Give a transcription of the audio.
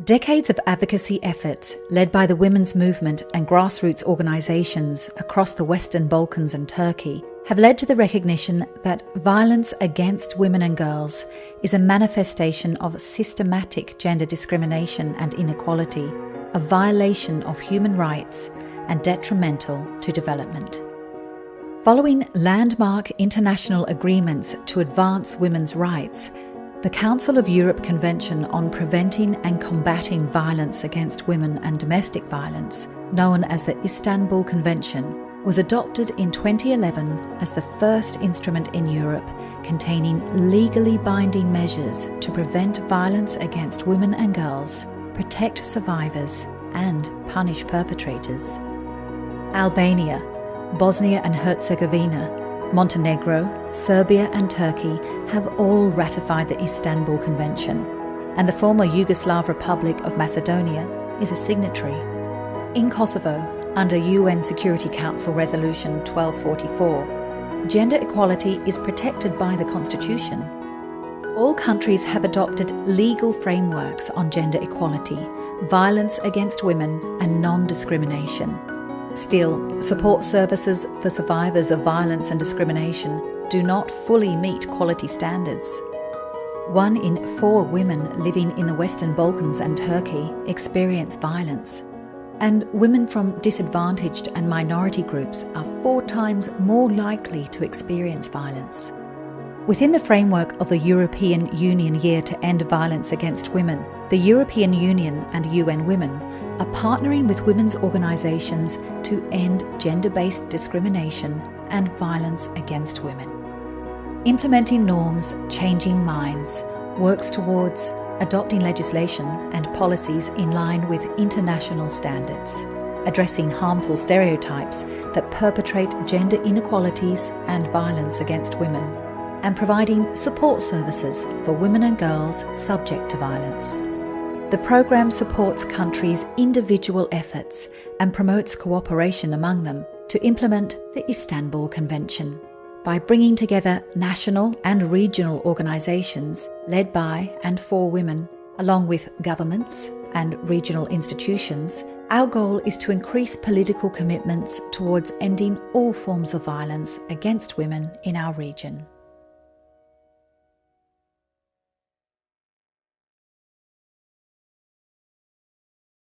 Decades of advocacy efforts led by the women's movement and grassroots organisations across the Western Balkans and Turkey have led to the recognition that violence against women and girls is a manifestation of systematic gender discrimination and inequality, a violation of human rights and detrimental to development. Following landmark international agreements to advance women's rights, the Council of Europe Convention on Preventing and Combating Violence Against Women and Domestic Violence, known as the Istanbul Convention, was adopted in 2011 as the first instrument in Europe containing legally binding measures to prevent violence against women and girls, protect survivors, and punish perpetrators. Albania, Bosnia and Herzegovina, Montenegro, Serbia and Turkey have all ratified the Istanbul Convention, and the former Yugoslav Republic of Macedonia is a signatory. In Kosovo, under UN Security Council Resolution 1244, gender equality is protected by the Constitution. All countries have adopted legal frameworks on gender equality, violence against women and non-discrimination. Still, support services for survivors of violence and discrimination do not fully meet quality standards. 1 in 4 women living in the Western Balkans and Turkey experience violence, and women from disadvantaged and minority groups are 4 times more likely to experience violence. Within the framework of the European Union Year to End Violence Against Women, the European Union and UN Women are partnering with women's organisations to end gender-based discrimination and violence against women. Implementing norms, changing minds, works towards adopting legislation and policies in line with international standards, addressing harmful stereotypes that perpetrate gender inequalities and violence against women, and providing support services for women and girls subject to violence. The programme supports countries' individual efforts and promotes cooperation among them to implement the Istanbul Convention by bringing together national and regional organisations led by and for women, along with governments and regional institutions. Our goal is to increase political commitments towards ending all forms of violence against women in our region.